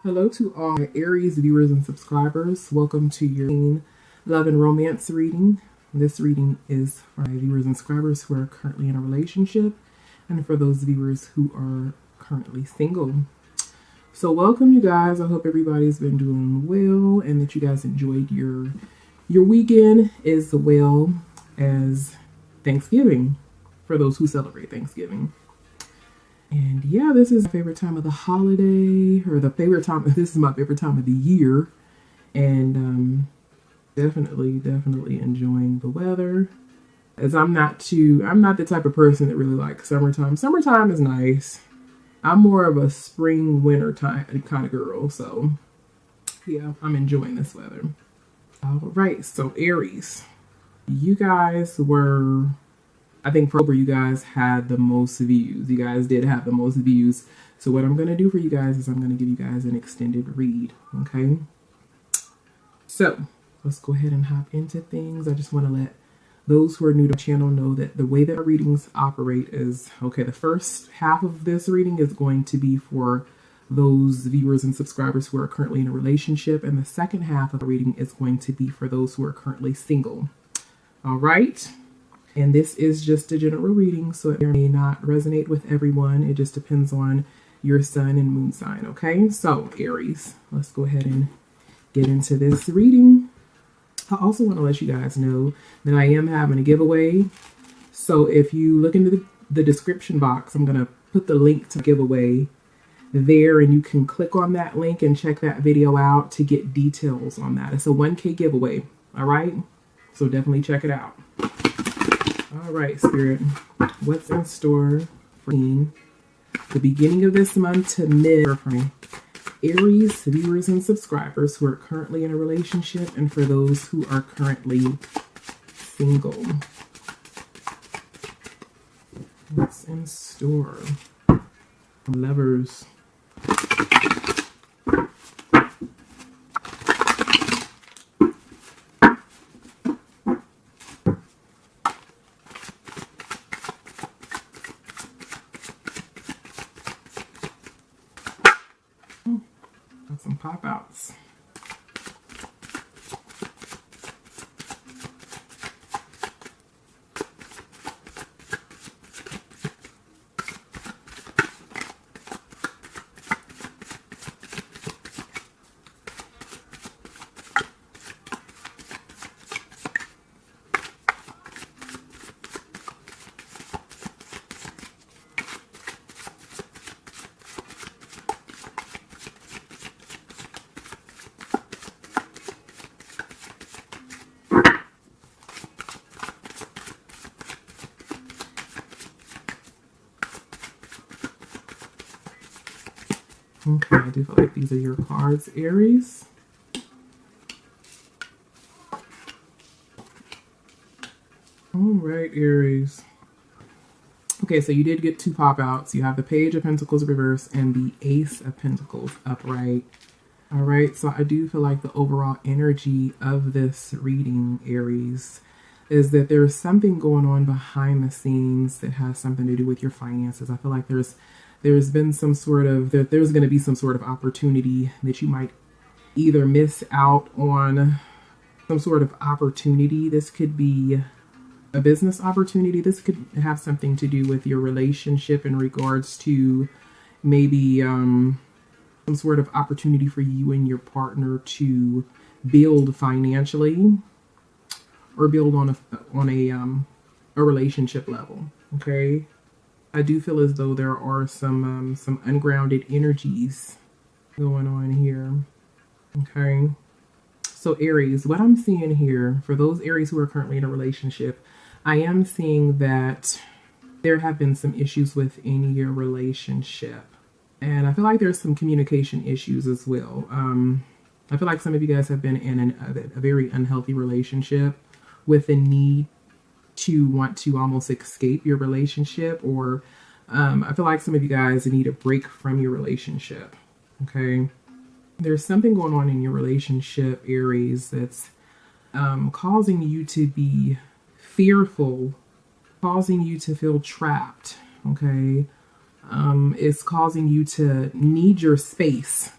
Hello to all my Aries viewers and subscribers. Welcome to your love and romance reading. This reading is for my viewers and subscribers who are currently in a relationship and for those viewers who are currently single. So welcome, you guys. I hope everybody's been doing well and that you guys enjoyed your weekend as well as Thanksgiving for those who celebrate Thanksgiving. And yeah, this is my favorite time of the holiday, or this is my favorite time of the year. And definitely enjoying the weather. As I'm not the type of person that really likes summertime. Summertime is nice. I'm more of a spring, winter time kind of girl. So yeah, I'm enjoying this weather. All right, so Aries, you guys were... I think for October, you guys had the most views. You guys did have the most views. So what I'm going to do for you guys is I'm going to give you guys an extended read. Okay. So let's go ahead and hop into things. I just want to let those who are new to the channel know that the way that our readings operate is, okay, the first half of this reading is going to be for those viewers and subscribers who are currently in a relationship. And the second half of the reading is going to be for those who are currently single. All right. And this is just a general reading, so it may not resonate with everyone. It just depends on your sun and moon sign, okay? So, Aries, let's go ahead and get into this reading. I also want to let you guys know that I am having a giveaway. So if you look into the description box, I'm going to put the link to the giveaway there, and you can click on that link and check that video out to get details on that. It's a 1K giveaway, all right? So definitely check it out. All right, Spirit, what's in store for the beginning of this month to mid for me? Aries viewers and subscribers who are currently in a relationship and for those who are currently single. What's in store? Lovers. Got some pop outs. Okay, I do feel like these are your cards, Aries. All right, Aries. Okay, so you did get two pop outs. You have the Page of Pentacles reverse and the Ace of Pentacles upright. All right, so I do feel like the overall energy of this reading, Aries, is that there's something going on behind the scenes that has something to do with your finances. I feel like there's been some sort of, there's going to be some sort of opportunity that you might either miss out on, some sort of opportunity. This could be a business opportunity. This could have something to do with your relationship in regards to maybe some sort of opportunity for you and your partner to build financially or build on a relationship level. Okay. I do feel as though there are some ungrounded energies going on here. Okay. So Aries, what I'm seeing here for those Aries who are currently in a relationship, I am seeing that there have been some issues within your relationship. And I feel like there's some communication issues as well. I feel like some of you guys have been in a very unhealthy relationship with a need to want to almost escape your relationship, or I feel like some of you guys need a break from your relationship. Okay. There's something going on in your relationship, Aries, that's causing you to be fearful, causing you to feel trapped. Okay. It's causing you to need your space.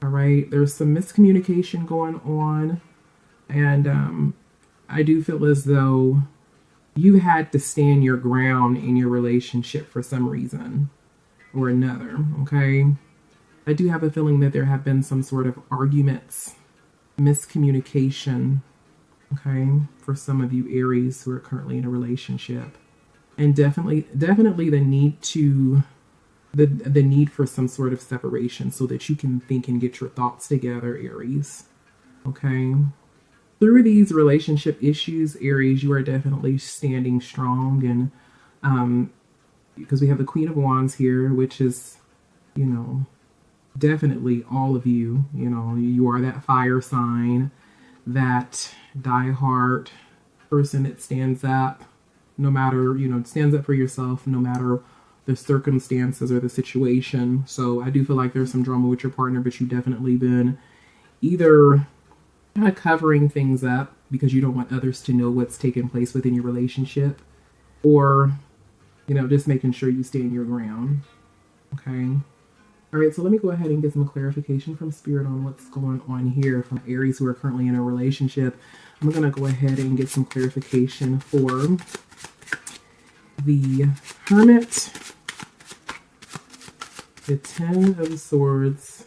All right, there's some miscommunication going on, and I do feel as though you had to stand your ground in your relationship for some reason or another. Okay, I do have a feeling that there have been some sort of arguments, miscommunication, okay, for some of you Aries who are currently in a relationship. And definitely the need to the need for some sort of separation so that you can think and get your thoughts together, Aries. Okay. Through these relationship issues, Aries, you are definitely standing strong, and because we have the Queen of Wands here, which is, you know, definitely all of you. You know, you are that fire sign, that diehard person that stands up no matter, stands up for yourself no matter the circumstances or the situation. So I do feel like there's some drama with your partner, but you've definitely been either kind of covering things up because you don't want others to know what's taking place within your relationship, or, just making sure you stand your ground. Okay. All right, so let me go ahead and get some clarification from Spirit on what's going on here from Aries who are currently in a relationship. I'm going to go ahead and get some clarification for the Hermit, the Ten of Swords,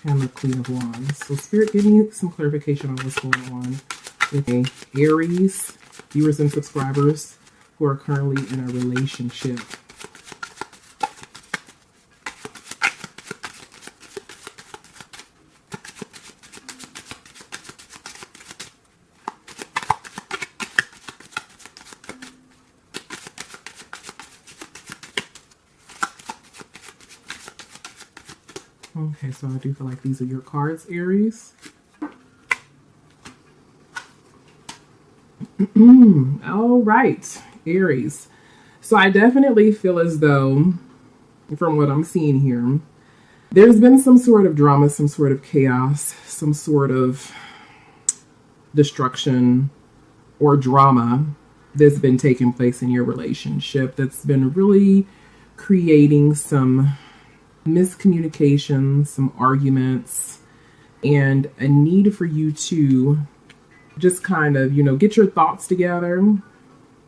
and the Queen of Wands. So Spirit, give me some clarification on what's going on with Aries viewers and subscribers who are currently in a relationship. Okay, so I do feel like these are your cards, Aries. All right, Aries. So I definitely feel as though, from what I'm seeing here, there's been some sort of drama, some sort of chaos, some sort of destruction or drama that's been taking place in your relationship that's been really creating some miscommunications, some arguments, and a need for you to just kind of, get your thoughts together.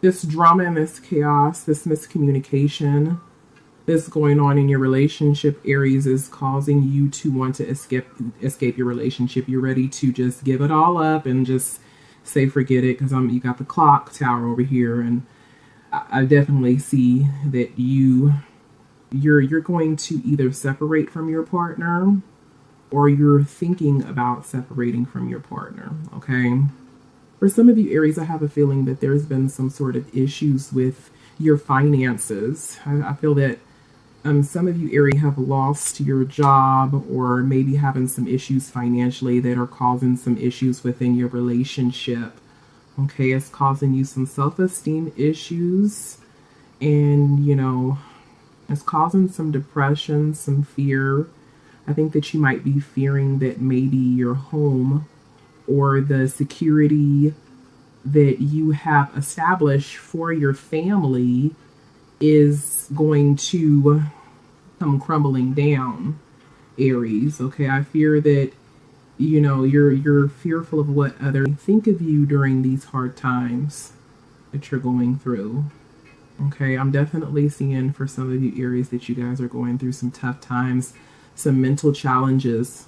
This drama and this chaos, this miscommunication that's going on in your relationship, Aries, is causing you to want to escape your relationship. You're ready to just give it all up and just say forget it, because you got the clock tower over here, and I definitely see that you're going to either separate from your partner, or you're thinking about separating from your partner. Okay. For some of you Aries, I have a feeling that there's been some sort of issues with your finances. I feel that some of you Aries have lost your job, or maybe having some issues financially that are causing some issues within your relationship. Okay, it's causing you some self-esteem issues, and it's causing some depression, some fear. I think that you might be fearing that maybe your home or the security that you have established for your family is going to come crumbling down, Aries. Okay, I fear that you're fearful of what others think of you during these hard times that you're going through. Okay, I'm definitely seeing for some of you Aries that you guys are going through some tough times, some mental challenges.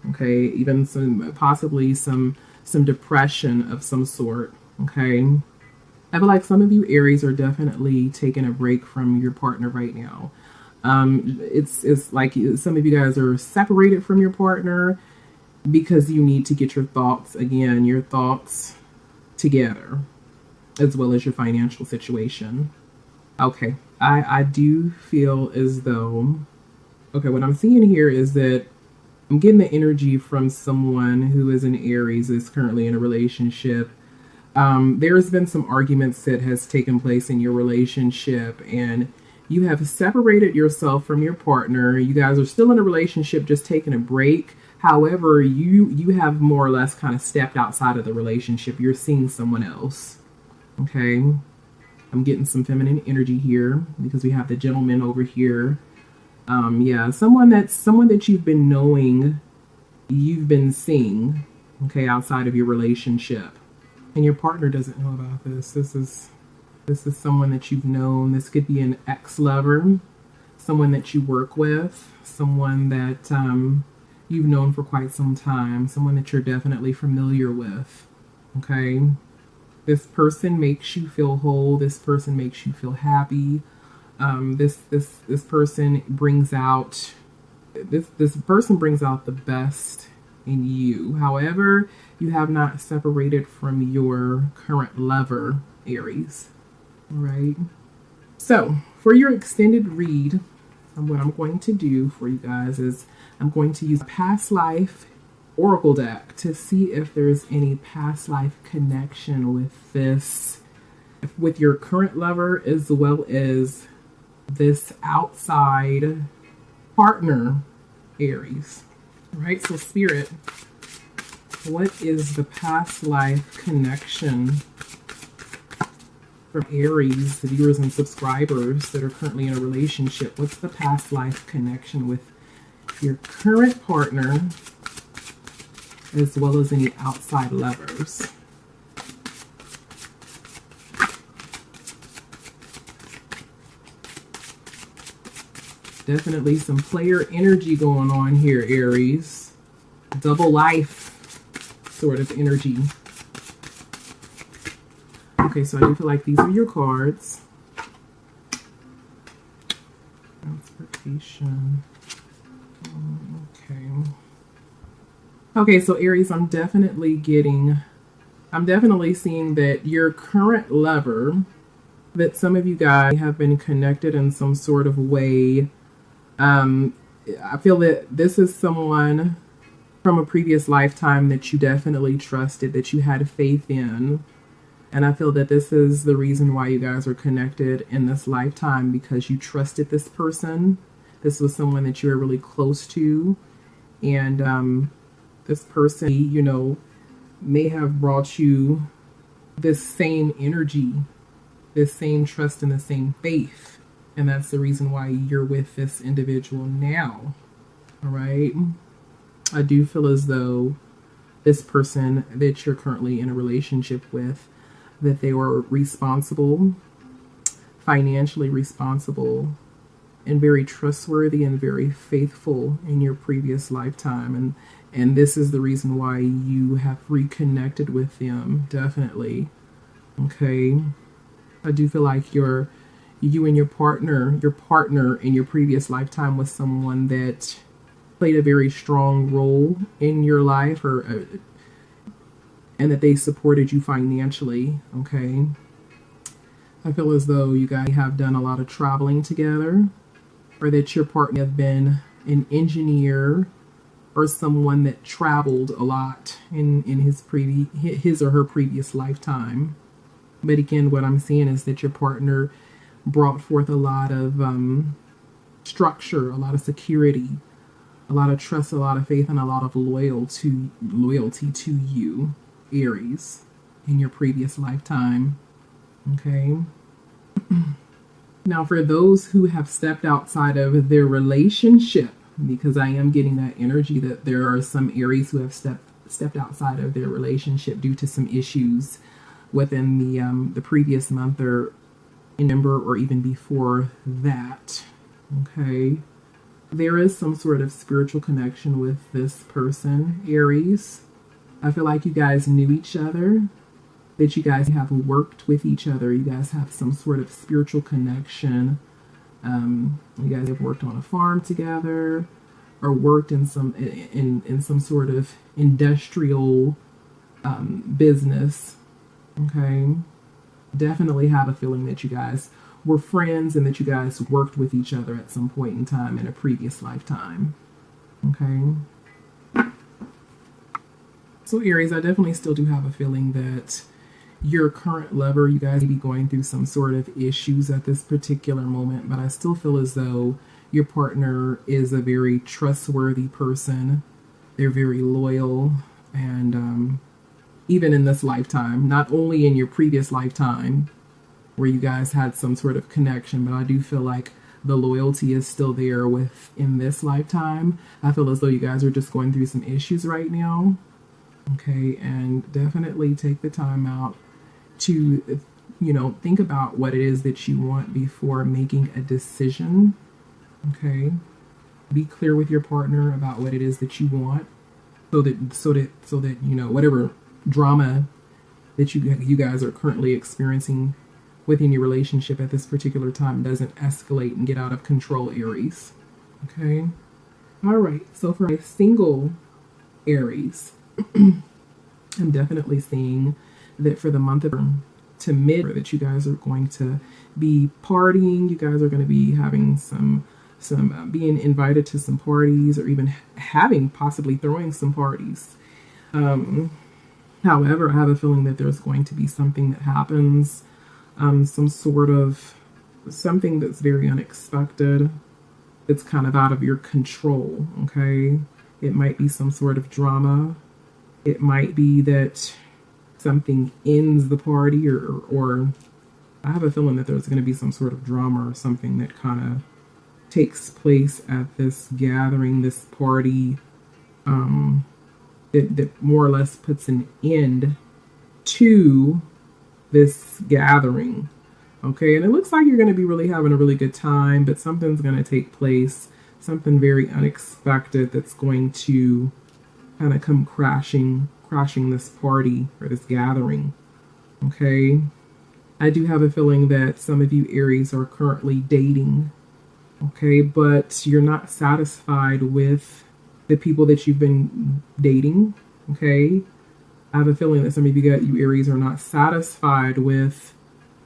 Okay, even possibly some depression of some sort. Okay, I feel like some of you Aries are definitely taking a break from your partner right now. It's like some of you guys are separated from your partner because you need to get your thoughts together, as well as your financial situation. Okay, I do feel as though, okay, what I'm seeing here is that I'm getting the energy from someone who is an Aries, is currently in a relationship. There's been some arguments that has taken place in your relationship, and you have separated yourself from your partner. You guys are still in a relationship, just taking a break. However, you have more or less kind of stepped outside of the relationship. You're seeing someone else. Okay. I'm getting some feminine energy here because we have the gentleman over here. Yeah, someone that you've been knowing, you've been seeing, okay, outside of your relationship. And your partner doesn't know about this. This is someone that you've known. This could be an ex-lover, someone that you work with, someone that you've known for quite some time, someone that you're definitely familiar with, okay? This person makes you feel whole. This person makes you feel happy. This person brings out this person brings out the best in you. However, you have not separated from your current lover, Aries. All right. So for your extended read, what I'm going to do for you guys is I'm going to use a past life oracle deck to see if there's any past life connection with this, with your current lover, as well as this outside partner, Aries. All right, so Spirit, what is the past life connection from Aries, the viewers and subscribers that are currently in a relationship? What's the past life connection with your current partner, as well as any outside lovers? Definitely some player energy going on here, Aries. Double life sort of energy. Okay, so I do feel like these are your cards. Transportation. Okay. Okay, so Aries, I'm definitely seeing that your current lover, that some of you guys have been connected in some sort of way. I feel that this is someone from a previous lifetime that you definitely trusted, that you had faith in. And I feel that this is the reason why you guys are connected in this lifetime, because you trusted this person. This was someone that you were really close to. And this person, you know, may have brought you this same energy, this same trust and the same faith. And that's the reason why you're with this individual now. All right. I do feel as though this person that you're currently in a relationship with, that they were responsible, financially responsible, and very trustworthy and very faithful in your previous lifetime. And this is the reason why you have reconnected with them, definitely. Okay. I do feel like you and your partner in your previous lifetime was someone that played a very strong role in your life, and that they supported you financially. Okay. I feel as though you guys have done a lot of traveling together, or that your partner have been an engineer or someone that traveled a lot in his or her previous lifetime. But again, what I'm seeing is that your partner brought forth a lot of structure, a lot of security, a lot of trust, a lot of faith, and a lot of loyalty to you, Aries, in your previous lifetime. Okay. Now, for those who have stepped outside of their relationship, because I am getting that energy that there are some Aries who have stepped outside of their relationship due to some issues within the previous month, or in November, or even before that. Okay. There is some sort of spiritual connection with this person, Aries. I feel like you guys knew each other, that you guys have worked with each other. You guys have some sort of spiritual connection. You guys have worked on a farm together, or worked in some sort of industrial business. Okay. Definitely have a feeling that you guys were friends and that you guys worked with each other at some point in time in a previous lifetime. Okay. So Aries, I definitely still do have a feeling that your current lover, you guys may be going through some sort of issues at this particular moment, but I still feel as though your partner is a very trustworthy person. They're very loyal, and even in this lifetime, not only in your previous lifetime, where you guys had some sort of connection, but I do feel like the loyalty is still there within this lifetime. I feel as though you guys are just going through some issues right now. Okay, and definitely take the time out to, think about what it is that you want before making a decision. Okay, be clear with your partner about what it is that you want, so that whatever drama that you guys are currently experiencing within your relationship at this particular time doesn't escalate and get out of control, Aries. Okay, all right. So for a single Aries, I'm definitely seeing that for the month of to mid that you guys are going to be partying. You guys are going to be having some being invited to some parties, or even possibly throwing some parties. However, I have a feeling that there's going to be something that happens, some sort of something that's very unexpected. It's kind of out of your control. Okay, it might be some sort of drama. It might be that something ends the party, or I have a feeling that there's going to be some sort of drama or something that kind of takes place at this gathering, this party, that more or less puts an end to this gathering. Okay, and it looks like you're going to be really having a really good time, but something's going to take place, something very unexpected that's going to kind of come crashing this party or this gathering. Okay, I do have a feeling that some of you Aries are currently dating. Okay, but you're not satisfied with the people that you've been dating. Okay, I have a feeling that some of you Aries are not satisfied with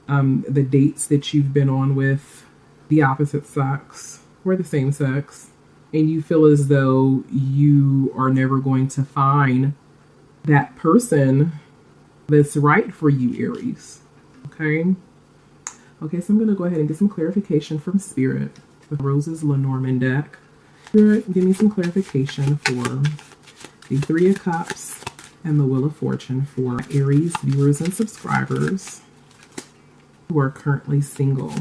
the dates that you've been on with the opposite sex or the same sex, and you feel as though you are never going to find that person that's right for you, Aries. Okay, so I'm going to go ahead and get some clarification from Spirit. The Rose's Lenormand deck. Spirit, give me some clarification for the Three of Cups and the Wheel of Fortune for Aries viewers and subscribers who are currently single.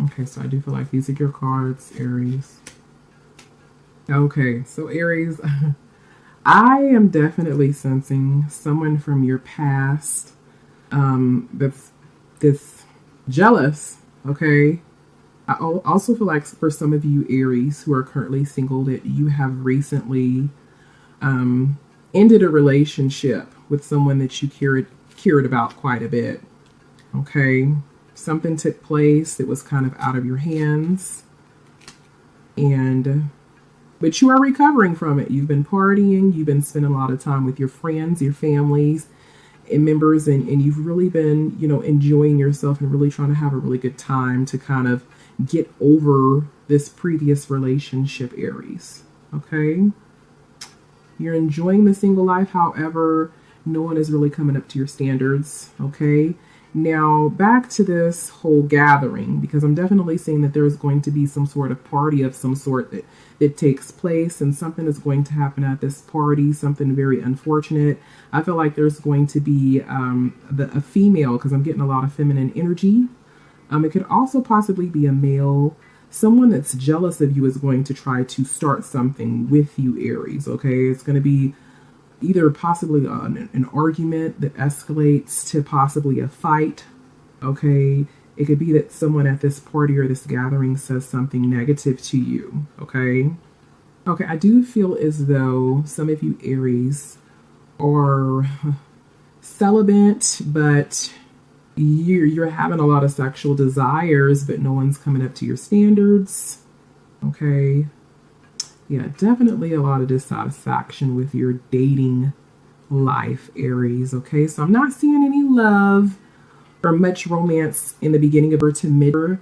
Okay, so I do feel like these are your cards, Aries. Okay, so Aries, I am definitely sensing someone from your past that's jealous, okay? I also feel like for some of you Aries who are currently single that you have recently ended a relationship with someone that you cared about quite a bit, okay? Something took place that was kind of out of your hands, but you are recovering from it. You've been partying, you've been spending a lot of time with your friends, your families, and members, and you've really been, enjoying yourself and really trying to have a really good time to kind of get over this previous relationship, Aries. Okay? You're enjoying the single life, however, no one is really coming up to your standards, okay? Now, back to this whole gathering, because I'm definitely seeing that there's going to be some sort of party of some sort that takes place, and something is going to happen at this party, something very unfortunate. I feel like there's going to be a female, because I'm getting a lot of feminine energy. It could also possibly be a male. Someone that's jealous of you is going to try to start something with you, Aries, okay? It's going to be either possibly an argument that escalates to possibly a fight, okay? It could be that someone at this party or this gathering says something negative to you, okay? Okay, I do feel as though some of you Aries are celibate, but you're having a lot of sexual desires, but no one's coming up to your standards, okay? Yeah, definitely a lot of dissatisfaction with your dating life, Aries, okay? So I'm not seeing any love or much romance in the beginning of her to mid.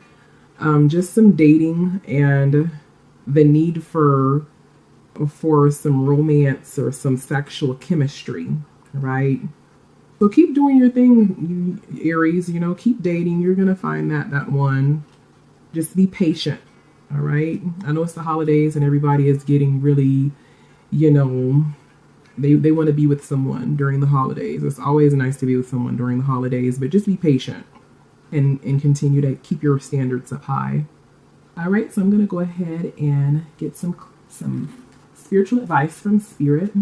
Just some dating and the need for for some romance or some sexual chemistry, right? So keep doing your thing, you Aries, you know, keep dating. You're going to find that one. Just be patient, all right? I know it's the holidays and everybody is getting really, you know, they want to be with someone during the holidays. It's always nice to be with someone during the holidays, but just be patient and continue to keep your standards up high. All right, so I'm going to go ahead and get some spiritual advice from Spirit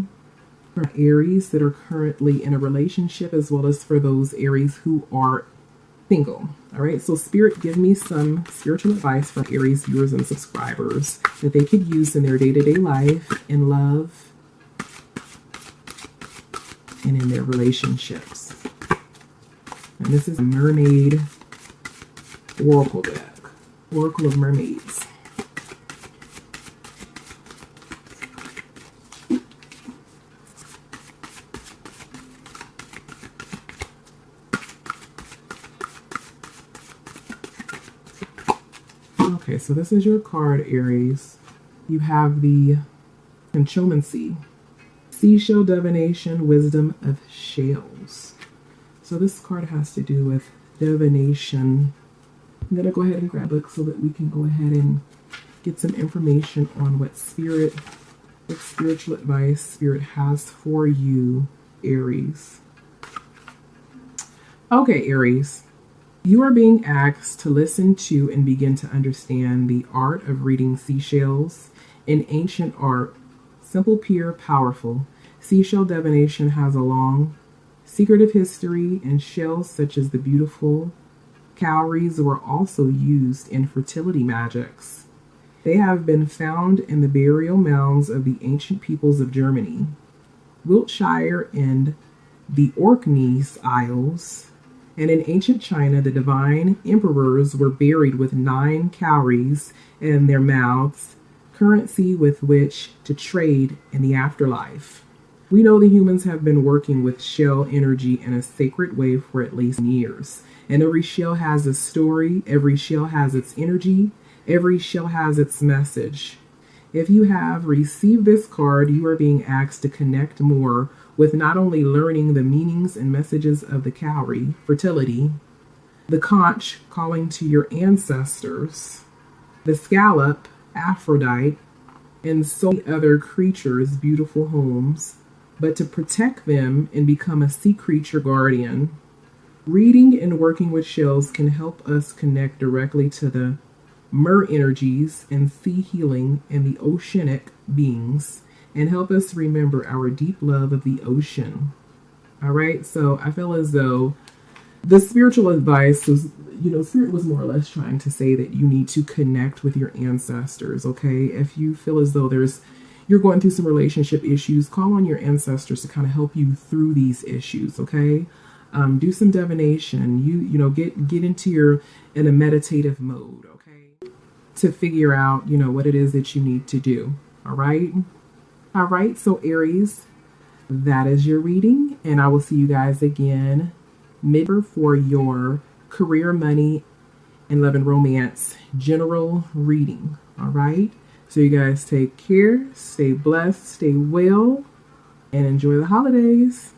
for Aries that are currently in a relationship, as well as for those Aries who are single. All right, so Spirit, give me some spiritual advice for Aries viewers and subscribers that they could use in their day-to-day life, in love, and in their relationships. And this is a Mermaid Oracle deck, Oracle of Mermaids. Okay, so this is your card, Aries. You have the Conchomancy, Seashell Divination, Wisdom of Shells. So this card has to do with divination. I'm going to go ahead and grab a book so that we can go ahead and get some information on what spiritual advice Spirit has for you, Aries. Okay, Aries. You are being asked to listen to and begin to understand the art of reading seashells, an ancient art, simple, pure, powerful. Seashell divination has a long, secretive history, and shells such as the beautiful cowries were also used in fertility magics. They have been found in the burial mounds of the ancient peoples of Germany, Wiltshire, and the Orkneys Isles. And in ancient China, the divine emperors were buried with 9 cowries in their mouths, currency with which to trade in the afterlife. We know the humans have been working with shell energy in a sacred way for at least years. And every shell has a story, every shell has its energy, every shell has its message. If you have received this card, you are being asked to connect more with not only learning the meanings and messages of the cowrie, fertility, the conch, calling to your ancestors, the scallop, Aphrodite, and so many other creatures' beautiful homes, but to protect them and become a sea creature guardian. Reading and working with shells can help us connect directly to the mer energies and sea healing and the oceanic beings, and help us remember our deep love of the ocean. All right, so I feel as though the spiritual advice was, Spirit was more or less trying to say that you need to connect with your ancestors, okay? If you feel as though you're going through some relationship issues, call on your ancestors to kind of help you through these issues, okay? Do some divination. Get in a meditative mode, okay? To figure out, what it is that you need to do, all right? All right, so Aries, that is your reading, and I will see you guys again for your career, money, and love and romance general reading. All right, so you guys take care, stay blessed, stay well, and enjoy the holidays.